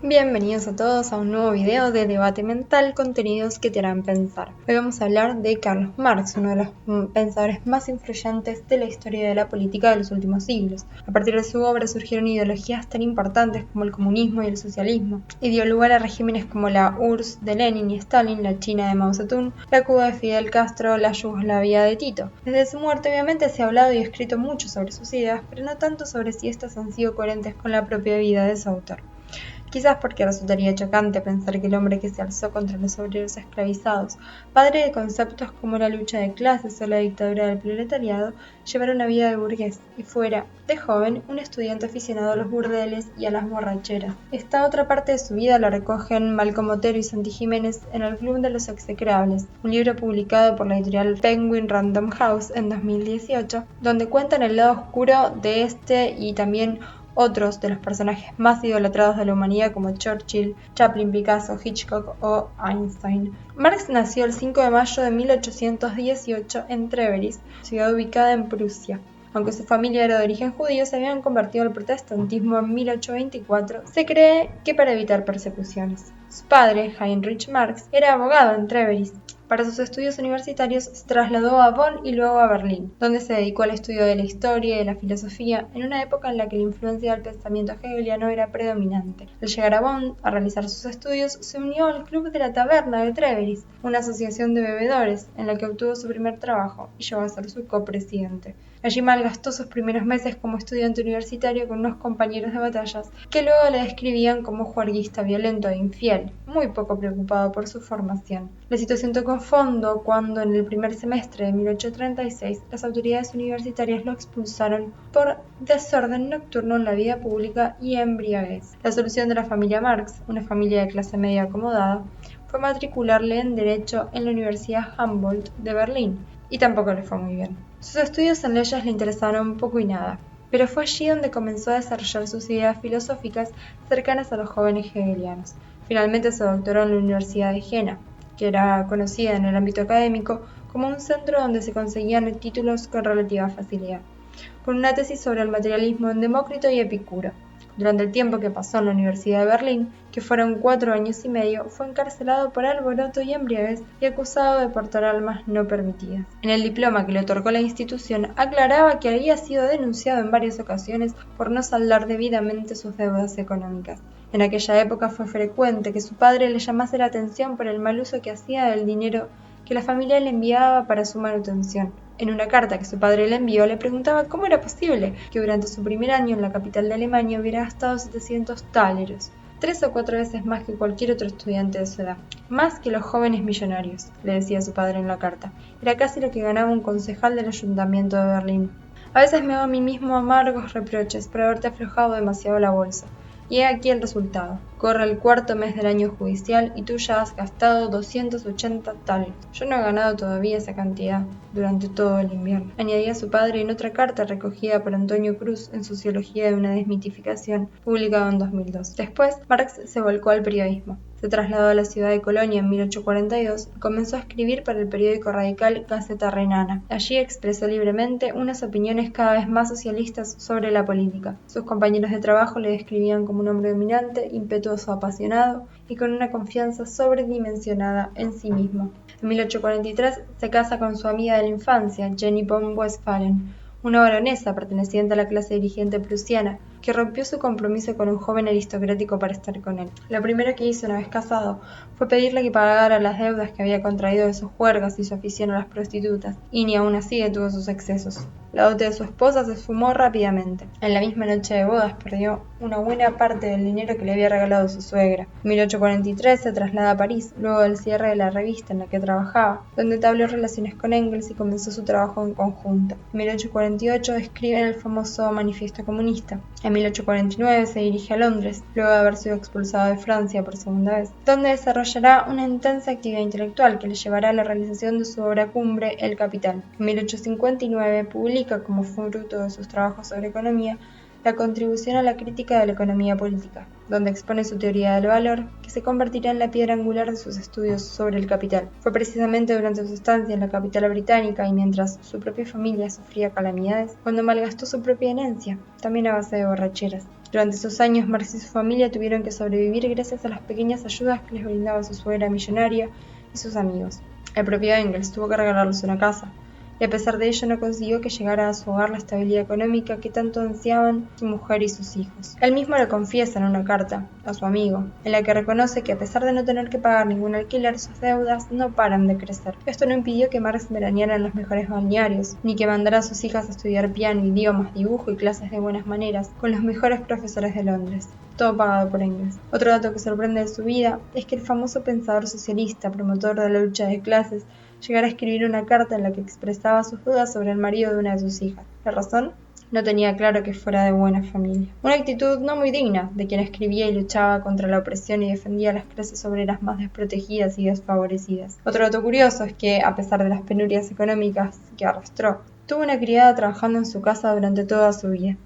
Bienvenidos a todos a un nuevo video de Debate Mental, contenidos que te harán pensar. Hoy vamos a hablar de Carlos Marx, uno de los pensadores más influyentes de la historia de la política de los últimos siglos. A partir de su obra surgieron ideologías tan importantes como el comunismo y el socialismo, y dio lugar a regímenes como la URSS de Lenin y Stalin, la China de Mao Zedong, la Cuba de Fidel Castro, la Yugoslavia de Tito. Desde su muerte obviamente se ha hablado y escrito mucho sobre sus ideas, pero no tanto sobre si estas han sido coherentes con la propia vida de su autor. Quizás porque resultaría chocante pensar que el hombre que se alzó contra los obreros esclavizados, padre de conceptos como la lucha de clases o la dictadura del proletariado, llevara una vida de burgués y fuera, de joven, un estudiante aficionado a los burdeles y a las borracheras. Esta otra parte de su vida la recogen Malcom Otero y Santi Jiménez en El Club de los Execrables, un libro publicado por la editorial Penguin Random House en 2018, donde cuentan el lado oscuro de este y también otros de los personajes más idolatrados de la humanidad como Churchill, Chaplin, Picasso, Hitchcock o Einstein. Marx nació el 5 de mayo de 1818 en Treveris, ciudad ubicada en Prusia. Aunque su familia era de origen judío, se habían convertido al protestantismo en 1824, se cree que para evitar persecuciones. Su padre, Heinrich Marx, era abogado en Treveris. Para sus estudios universitarios se trasladó a Bonn y luego a Berlín, donde se dedicó al estudio de la historia y de la filosofía en una época en la que la influencia del pensamiento hegeliano era predominante. Al llegar a Bonn a realizar sus estudios, se unió al Club de la Taberna de Treveris, una asociación de bebedores, en la que obtuvo su primer trabajo y llegó a ser su copresidente. Allí malgastó sus primeros meses como estudiante universitario con unos compañeros de batallas que luego le describían como juerguista violento e infiel, muy poco preocupado por su formación. La situación tocó fondo cuando en el primer semestre de 1836 las autoridades universitarias lo expulsaron por desorden nocturno en la vida pública y embriaguez. La solución de la familia Marx, una familia de clase media acomodada, fue matricularle en Derecho en la Universidad Humboldt de Berlín, y tampoco le fue muy bien. Sus estudios en leyes le interesaron poco y nada, pero fue allí donde comenzó a desarrollar sus ideas filosóficas cercanas a los jóvenes hegelianos. Finalmente se doctoró en la Universidad de Jena, que era conocida en el ámbito académico como un centro donde se conseguían títulos con relativa facilidad, con una tesis sobre el materialismo en Demócrito y Epicuro. Durante el tiempo que pasó en la Universidad de Berlín, que fueron 4 años y medio, fue encarcelado por alboroto y embriaguez y acusado de portar armas no permitidas. En el diploma que le otorgó la institución, aclaraba que había sido denunciado en varias ocasiones por no saldar debidamente sus deudas económicas. En aquella época fue frecuente que su padre le llamase la atención por el mal uso que hacía del dinero que la familia le enviaba para su manutención. En una carta que su padre le envió, le preguntaba cómo era posible que durante su primer año en la capital de Alemania hubiera gastado 700 taleros, 3 o 4 veces más que cualquier otro estudiante de su edad. Más que los jóvenes millonarios, le decía su padre en la carta. Era casi lo que ganaba un concejal del ayuntamiento de Berlín. A veces me hago a mí mismo amargos reproches por haberte aflojado demasiado la bolsa. Y he aquí el resultado. Corre el 4º mes del año judicial y tú ya has gastado 280 tales. Yo no he ganado todavía esa cantidad durante todo el invierno. Añadía su padre en otra carta recogida por Antonio Cruz en Sociología de una desmitificación, publicado en 2002. Después, Marx se volcó al periodismo. Se trasladó a la ciudad de Colonia en 1842 y comenzó a escribir para el periódico radical Gaceta Renana. Allí expresó libremente unas opiniones cada vez más socialistas sobre la política. Sus compañeros de trabajo le describían como un hombre dominante, impetuoso, apasionado y con una confianza sobredimensionada en sí mismo. En 1843 se casa con su amiga de la infancia, Jenny von Westphalen, una baronesa perteneciente a la clase dirigente prusiana, que rompió su compromiso con un joven aristocrático para estar con él. Lo primero que hizo una vez casado fue pedirle que pagara las deudas que había contraído de sus juergas y su afición a las prostitutas, y ni aun así detuvo sus excesos. La dote de su esposa se esfumó rápidamente. En la misma noche de bodas perdió una buena parte del dinero que le había regalado su suegra. En 1843 se traslada a París, luego del cierre de la revista en la que trabajaba, donde entabló relaciones con Engels y comenzó su trabajo en conjunto. En 1848 escribe el famoso Manifiesto Comunista. En 1849 se dirige a Londres, luego de haber sido expulsado de Francia por segunda vez, donde desarrollará una intensa actividad intelectual que le llevará a la realización de su obra cumbre, El Capital. En 1859 publica, como fruto de sus trabajos sobre economía, la contribución a la crítica de la economía política, donde expone su teoría del valor, que se convertirá en la piedra angular de sus estudios sobre el capital. Fue precisamente durante su estancia en la capital británica y mientras su propia familia sufría calamidades, cuando malgastó su propia herencia, también a base de borracheras. Durante esos años, Marx y su familia tuvieron que sobrevivir gracias a las pequeñas ayudas que les brindaba su suegra millonaria y sus amigos. El propio Engels tuvo que regalarles una casa, y a pesar de ello no consiguió que llegara a su hogar la estabilidad económica que tanto ansiaban su mujer y sus hijos. Él mismo lo confiesa en una carta a su amigo, en la que reconoce que a pesar de no tener que pagar ningún alquiler, sus deudas no paran de crecer. Esto no impidió que Marx veraneara en los mejores balnearios, ni que mandara a sus hijas a estudiar piano, idiomas, dibujo y clases de buenas maneras con los mejores profesores de Londres. Todo pagado por Engels. Otro dato que sorprende de su vida es que el famoso pensador socialista, promotor de la lucha de clases, llegara a escribir una carta en la que expresaba sus dudas sobre el marido de una de sus hijas. La razón: no tenía claro que fuera de buena familia. Una actitud no muy digna de quien escribía y luchaba contra la opresión y defendía a las clases obreras más desprotegidas y desfavorecidas. Otro dato curioso es que, a pesar de las penurias económicas que arrastró, tuvo una criada trabajando en su casa durante toda su vida.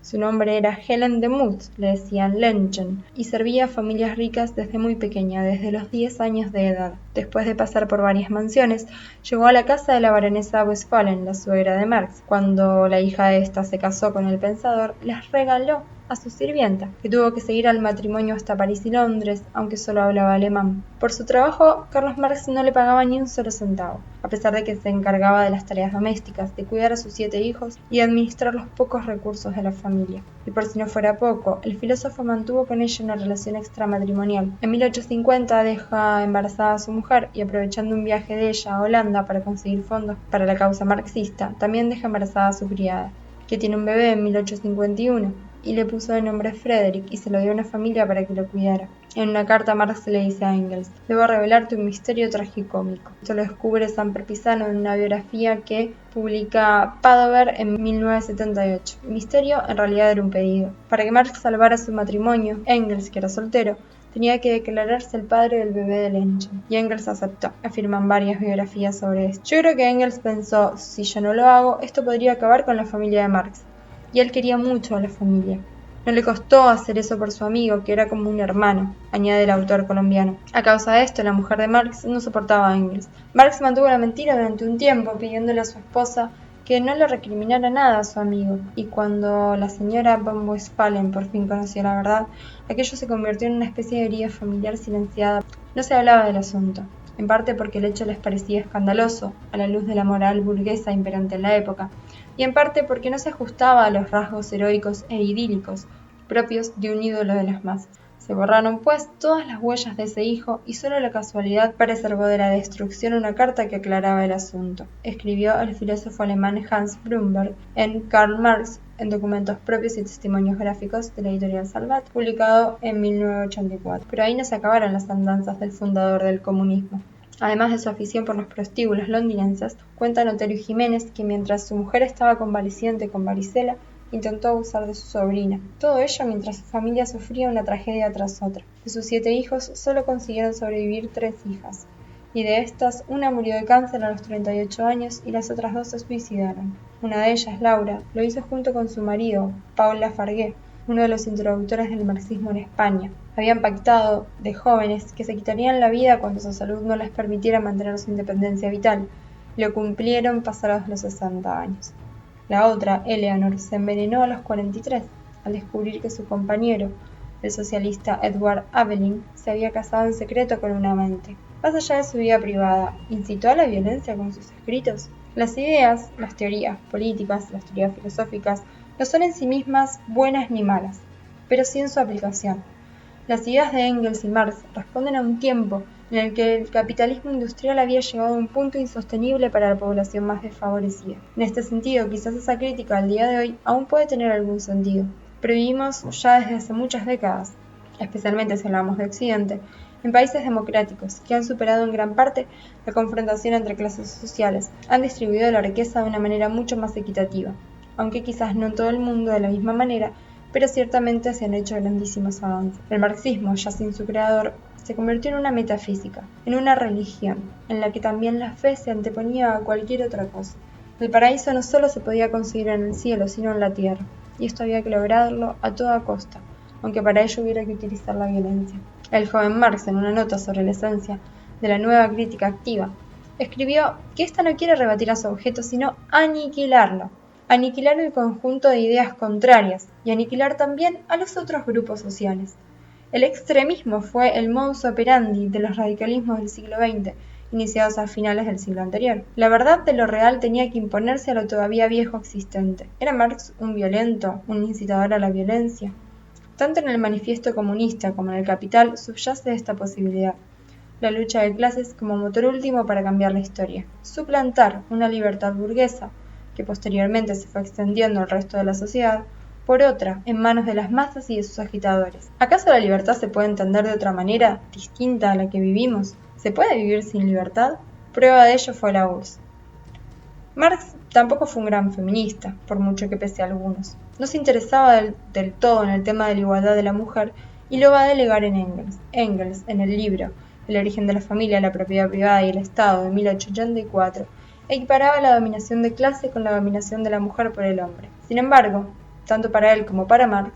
Su nombre era Helen de Muth, le decían Lenchen, y servía a familias ricas desde muy pequeña, desde los 10 años de edad. Después de pasar por varias mansiones, llegó a la casa de la baronesa Westphalen, la suegra de Marx. Cuando la hija de ésta se casó con el pensador, les regaló a su sirvienta, que tuvo que seguir al matrimonio hasta París y Londres, aunque solo hablaba alemán. Por su trabajo, Carlos Marx no le pagaba ni un solo centavo, a pesar de que se encargaba de las tareas domésticas, de cuidar a sus 7 hijos y de administrar los pocos recursos de la familia. Y por si no fuera poco, el filósofo mantuvo con ella una relación extramatrimonial. En 1850 deja embarazada a su mujer y, aprovechando un viaje de ella a Holanda para conseguir fondos para la causa marxista, también deja embarazada a su criada, que tiene un bebé en 1851. Y le puso de nombre Frederick y se lo dio a una familia para que lo cuidara. En una carta Marx le dice a Engels: debo revelarte un misterio tragicómico. Esto lo descubre Samper Pisano en una biografía que publica Padover en 1978. El misterio en realidad era un pedido. Para que Marx salvara su matrimonio, Engels, que era soltero, tenía que declararse el padre del bebé de Lenchen, y Engels aceptó. Afirman varias biografías sobre esto. Yo creo que Engels pensó: si yo no lo hago, esto podría acabar con la familia de Marx. Y él quería mucho a la familia. No le costó hacer eso por su amigo, que era como un hermano, añade el autor colombiano. A causa de esto, la mujer de Marx no soportaba a Engels. Marx mantuvo la mentira durante un tiempo, pidiéndole a su esposa que no le recriminara nada a su amigo, y cuando la señora von Westphalen por fin conoció la verdad, aquello se convirtió en una especie de herida familiar silenciada. No se hablaba del asunto, en parte porque el hecho les parecía escandaloso, a la luz de la moral burguesa imperante en la época, y en parte porque no se ajustaba a los rasgos heroicos e idílicos propios de un ídolo de las masas. Se borraron, pues, todas las huellas de ese hijo y solo la casualidad preservó de la destrucción una carta que aclaraba el asunto. Escribió el filósofo alemán Hans Brumberg en Karl Marx, en documentos propios y testimonios gráficos de la editorial Salvat, publicado en 1984. Pero ahí no se acabaron las andanzas del fundador del comunismo. Además de su afición por los prostíbulos londinenses, cuenta Notario Jiménez que mientras su mujer estaba convaleciente con varicela, intentó abusar de su sobrina. Todo ello mientras su familia sufría una tragedia tras otra. De sus 7 hijos, solo consiguieron sobrevivir 3 hijas, y de estas, una murió de cáncer a los 38 años y las otras 2 se suicidaron. Una de ellas, Laura, lo hizo junto con su marido, Paul Lafargue, uno de los introductores del marxismo en España. Habían pactado, de jóvenes, que se quitarían la vida cuando su salud no les permitiera mantener su independencia vital. Lo cumplieron pasados los 60 años. La otra, Eleanor, se envenenó a los 43, al descubrir que su compañero, el socialista Edward Aveling, se había casado en secreto con un amante. Más allá de su vida privada, ¿incitó a la violencia con sus escritos? Las ideas, las teorías políticas, las teorías filosóficas, no son en sí mismas buenas ni malas, pero sí en su aplicación. Las ideas de Engels y Marx responden a un tiempo en el que el capitalismo industrial había llegado a un punto insostenible para la población más desfavorecida. En este sentido, quizás esa crítica al día de hoy aún puede tener algún sentido, pero vivimos ya desde hace muchas décadas, especialmente si hablamos de Occidente, en países democráticos que han superado en gran parte la confrontación entre clases sociales, han distribuido la riqueza de una manera mucho más equitativa, aunque quizás no en todo el mundo de la misma manera, pero ciertamente se han hecho grandísimos avances. El marxismo, ya sin su creador, se convirtió en una metafísica, en una religión, en la que también la fe se anteponía a cualquier otra cosa. El paraíso no solo se podía conseguir en el cielo, sino en la tierra, y esto había que lograrlo a toda costa, aunque para ello hubiera que utilizar la violencia. El joven Marx, en una nota sobre la esencia de la nueva crítica activa, escribió que ésta no quiere rebatir a su objeto, sino aniquilarlo. aniquilar el conjunto de ideas contrarias y aniquilar también a los otros grupos sociales. El extremismo fue el modus operandi de los radicalismos del siglo XX, iniciados a finales del siglo anterior. La verdad de lo real tenía que imponerse a lo todavía viejo existente. ¿Era Marx un violento, un incitador a la violencia? Tanto en el Manifiesto Comunista como en el Capital subyace esta posibilidad. La lucha de clases como motor último para cambiar la historia. Suplantar una libertad burguesa, que posteriormente se fue extendiendo al resto de la sociedad, por otra, en manos de las masas y de sus agitadores. ¿Acaso la libertad se puede entender de otra manera, distinta a la que vivimos? ¿Se puede vivir sin libertad? Prueba de ello fue la URSS. Marx tampoco fue un gran feminista, por mucho que pese a algunos. No se interesaba del todo en el tema de la igualdad de la mujer y lo va a delegar en Engels. Engels, en el libro El origen de la familia, la propiedad privada y el Estado de 1884, equiparaba la dominación de clase con la dominación de la mujer por el hombre. Sin embargo, tanto para él como para Marx,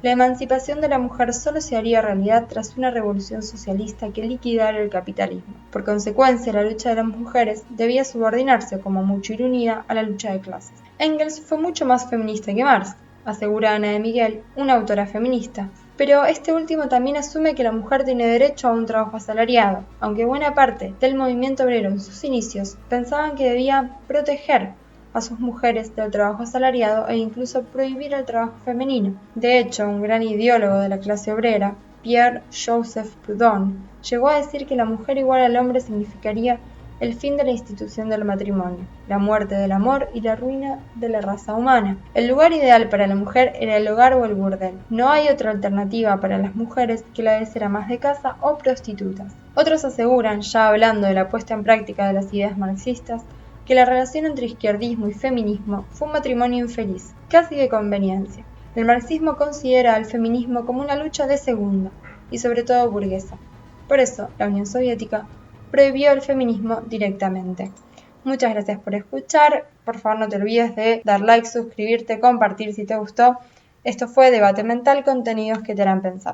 la emancipación de la mujer solo se haría realidad tras una revolución socialista que liquidara el capitalismo. Por consecuencia, la lucha de las mujeres debía subordinarse, como mucho ir unida, a la lucha de clases. Engels fue mucho más feminista que Marx, asegura Ana de Miguel, una autora feminista, pero este último también asume que la mujer tiene derecho a un trabajo asalariado, aunque buena parte del movimiento obrero en sus inicios pensaban que debía proteger a sus mujeres del trabajo asalariado e incluso prohibir el trabajo femenino. De hecho, un gran ideólogo de la clase obrera, Pierre-Joseph Proudhon, llegó a decir que la mujer igual al hombre significaría el fin de la institución del matrimonio, la muerte del amor y la ruina de la raza humana. El lugar ideal para la mujer era el hogar o el burdel. No hay otra alternativa para las mujeres que la de ser amas de casa o prostitutas. Otros aseguran, ya hablando de la puesta en práctica de las ideas marxistas, que la relación entre izquierdismo y feminismo fue un matrimonio infeliz, casi de conveniencia. El marxismo considera al feminismo como una lucha de segunda, y sobre todo burguesa. Por eso, la Unión Soviética prohibió el feminismo directamente. Muchas gracias por escuchar. Por favor, no te olvides de dar like, suscribirte, compartir si te gustó. Esto fue Debate Mental, contenidos que te harán pensar.